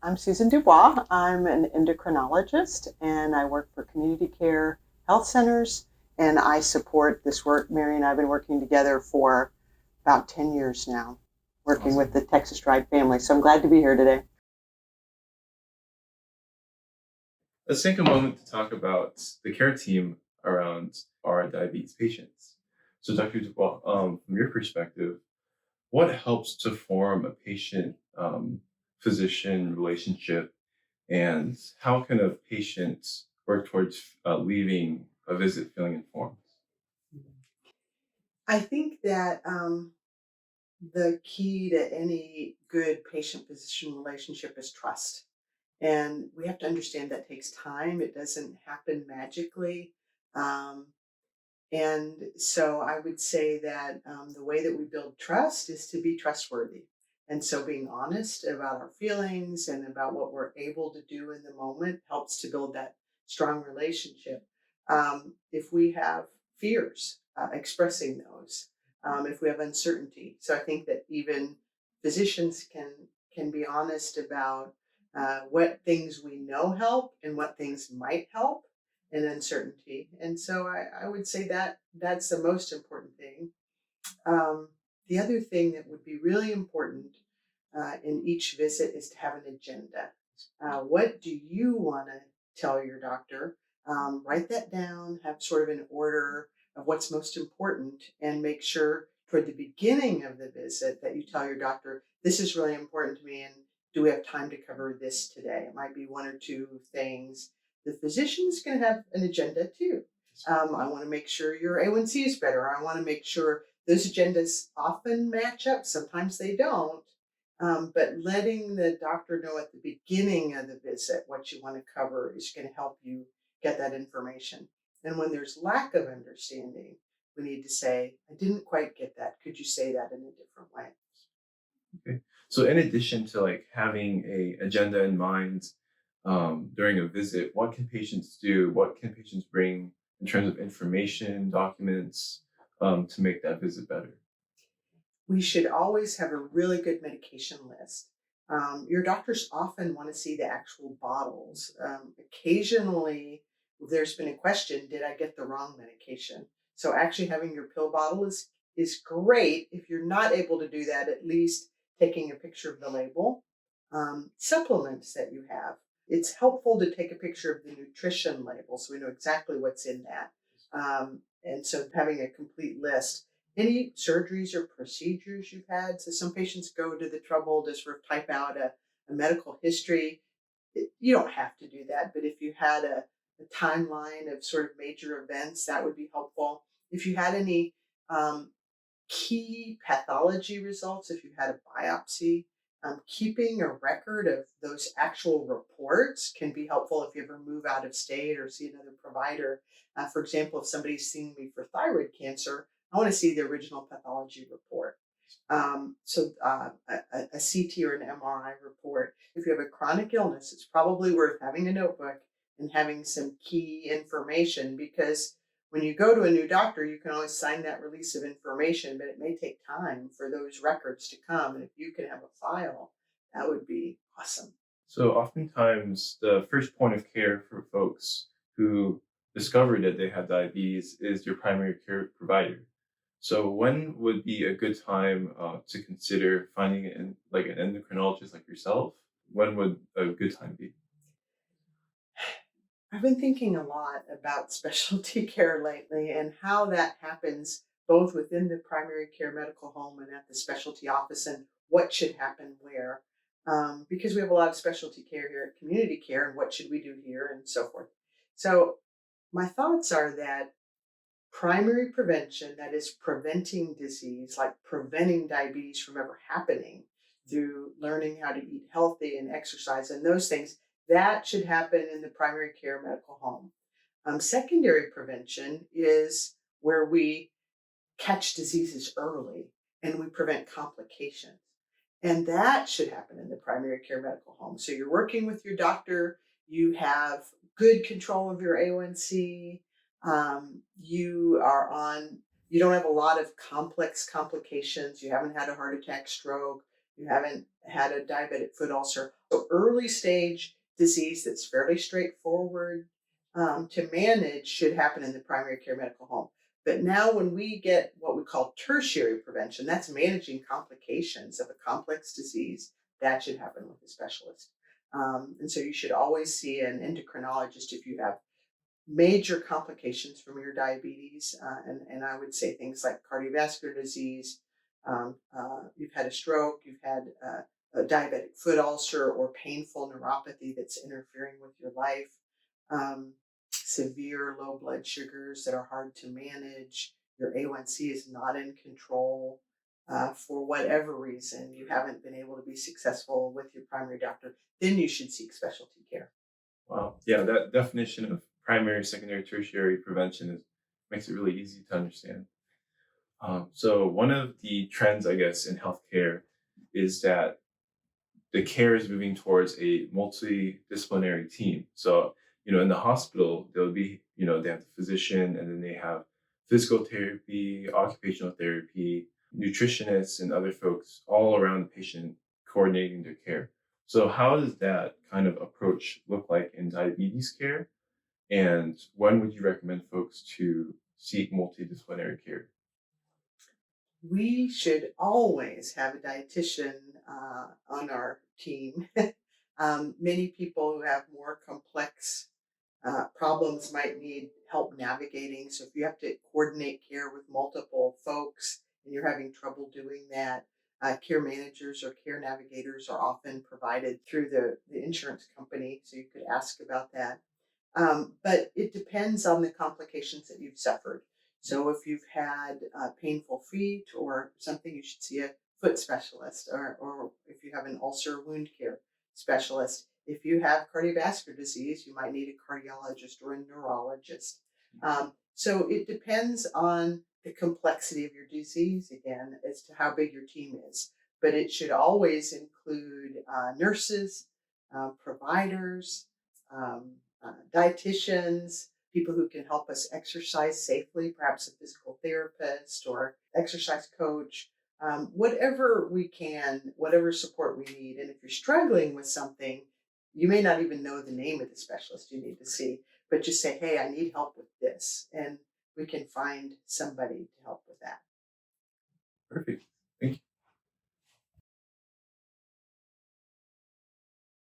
I'm Susan Dubois. I'm an endocrinologist and I work for community care health centers. And I support this work. Mary and I have been working together for about 10 years now, working with the Awesome. Texas Drive family. So I'm glad to be here today. Let's take a moment to talk about the care team around our diabetes patients. So, Dr. Dubois, from your perspective, what helps to form a patient physician relationship, and how can a patient work towards leaving a visit feeling informed? I think that the key to any good patient physician relationship is trust. And we have to understand that takes time, it doesn't happen magically. Um, and so I would say that the way that we build trust is to be trustworthy. And so being honest about our feelings and about what we're able to do in the moment helps to build that strong relationship. If we have fears, expressing those. If we have uncertainty. So I think that even physicians can be honest about what things we know help and what things might help and uncertainty. And so I would say that that's the most important thing. Um, the other thing that would be really important in each visit is to have an agenda. What do you want to tell your doctor? Write that down, have sort of an order of what's most important, and make sure toward the beginning of the visit that you tell your doctor, this is really important to me, and do we have time to cover this today? It might be one or two things. The physician is going to have an agenda too. I want to make sure your A1C is better. I want to make sure those agendas often match up. Sometimes they don't. But letting the doctor know at the beginning of the visit what you want to cover is going to help you get that information. And when there's lack of understanding, we need to say, I didn't quite get that. Could you say that in a different way? Okay. So, in addition to like having a agenda in mind during a visit, what can patients do? What can patients bring in terms of information, documents, to make that visit better? We should always have a really good medication list. Your doctors often want to see the actual bottles. Occasionally, there's been a question: Did I get the wrong medication? So actually, having your pill bottle is great. If you're not able to do that, at least taking a picture of the label. Supplements that you have. It's helpful to take a picture of the nutrition label so we know exactly what's in that. And so having a complete list. Any surgeries or procedures you've had? So some patients go to the trouble to sort of type out a medical history. You don't have to do that, but if you had a timeline of sort of major events, that would be helpful. If you had any um, key pathology results, if you had a biopsy, keeping a record of those actual reports can be helpful if you ever move out of state or see another provider. For example, if somebody's seeing me for thyroid cancer, I want to see the original pathology report. A CT or an MRI report. If you have a chronic illness, it's probably worth having a notebook and having some key information because when you go to a new doctor, you can always sign that release of information, but it may take time for those records to come. And if you can have a file, that would be awesome. So, oftentimes, the first point of care for folks who discover that they have diabetes is your primary care provider. So, when would be a good time to consider finding like an endocrinologist like yourself? When would a good time be? I've been thinking a lot about specialty care lately and how that happens both within the primary care medical home and at the specialty office and what should happen where. Because we have a lot of specialty care here at community care and what should we do here and so forth. So, my thoughts are that primary prevention, that is preventing disease, like preventing diabetes from ever happening through learning how to eat healthy and exercise and those things, that should happen in the primary care medical home. Secondary prevention is where we catch diseases early and we prevent complications. And that should happen in the primary care medical home. So you're working with your doctor, you have good control of your A1C, you don't have a lot of complex complications, you haven't had a heart attack, stroke, you haven't had a diabetic foot ulcer. So early stage disease that's fairly straightforward to manage should happen in the primary care medical home. But now, when we get what we call tertiary prevention, that's managing complications of a complex disease, that should happen with a specialist. And so you should always see an endocrinologist if you have major complications from your diabetes. And I would say things like cardiovascular disease, you've had a stroke, you've had a diabetic foot ulcer or painful neuropathy that's interfering with your life, severe low blood sugars that are hard to manage, your A1C is not in control. For whatever reason, you haven't been able to be successful with your primary doctor, then you should seek specialty care. Wow. Yeah, that definition of primary, secondary, tertiary prevention makes it really easy to understand. So one of the trends, I guess, in healthcare is that the care is moving towards a multidisciplinary team. So, in the hospital, there'll be, they have the physician, and then they have physical therapy, occupational therapy, nutritionists, and other folks all around the patient coordinating their care. So how does that kind of approach look like in diabetes care? And when would you recommend folks to seek multidisciplinary care? We should always have a dietitian on our team. Many people who have more complex problems might need help navigating. So if you have to coordinate care with multiple folks and you're having trouble doing that, care managers or care navigators are often provided through the insurance company. So you could ask about that. But it depends on the complications that you've suffered. So if you've had painful feet or something, you should see a foot specialist, or if you have an ulcer wound care specialist. If you have cardiovascular disease, you might need a cardiologist or a neurologist. So it depends on the complexity of your disease again as to how big your team is. But it should always include nurses, providers, dietitians, people who can help us exercise safely, perhaps a physical therapist or exercise coach, whatever we can, whatever support we need. And if you're struggling with something, you may not even know the name of the specialist you need to see, but just say, hey, I need help with this. And we can find somebody to help with that. Perfect.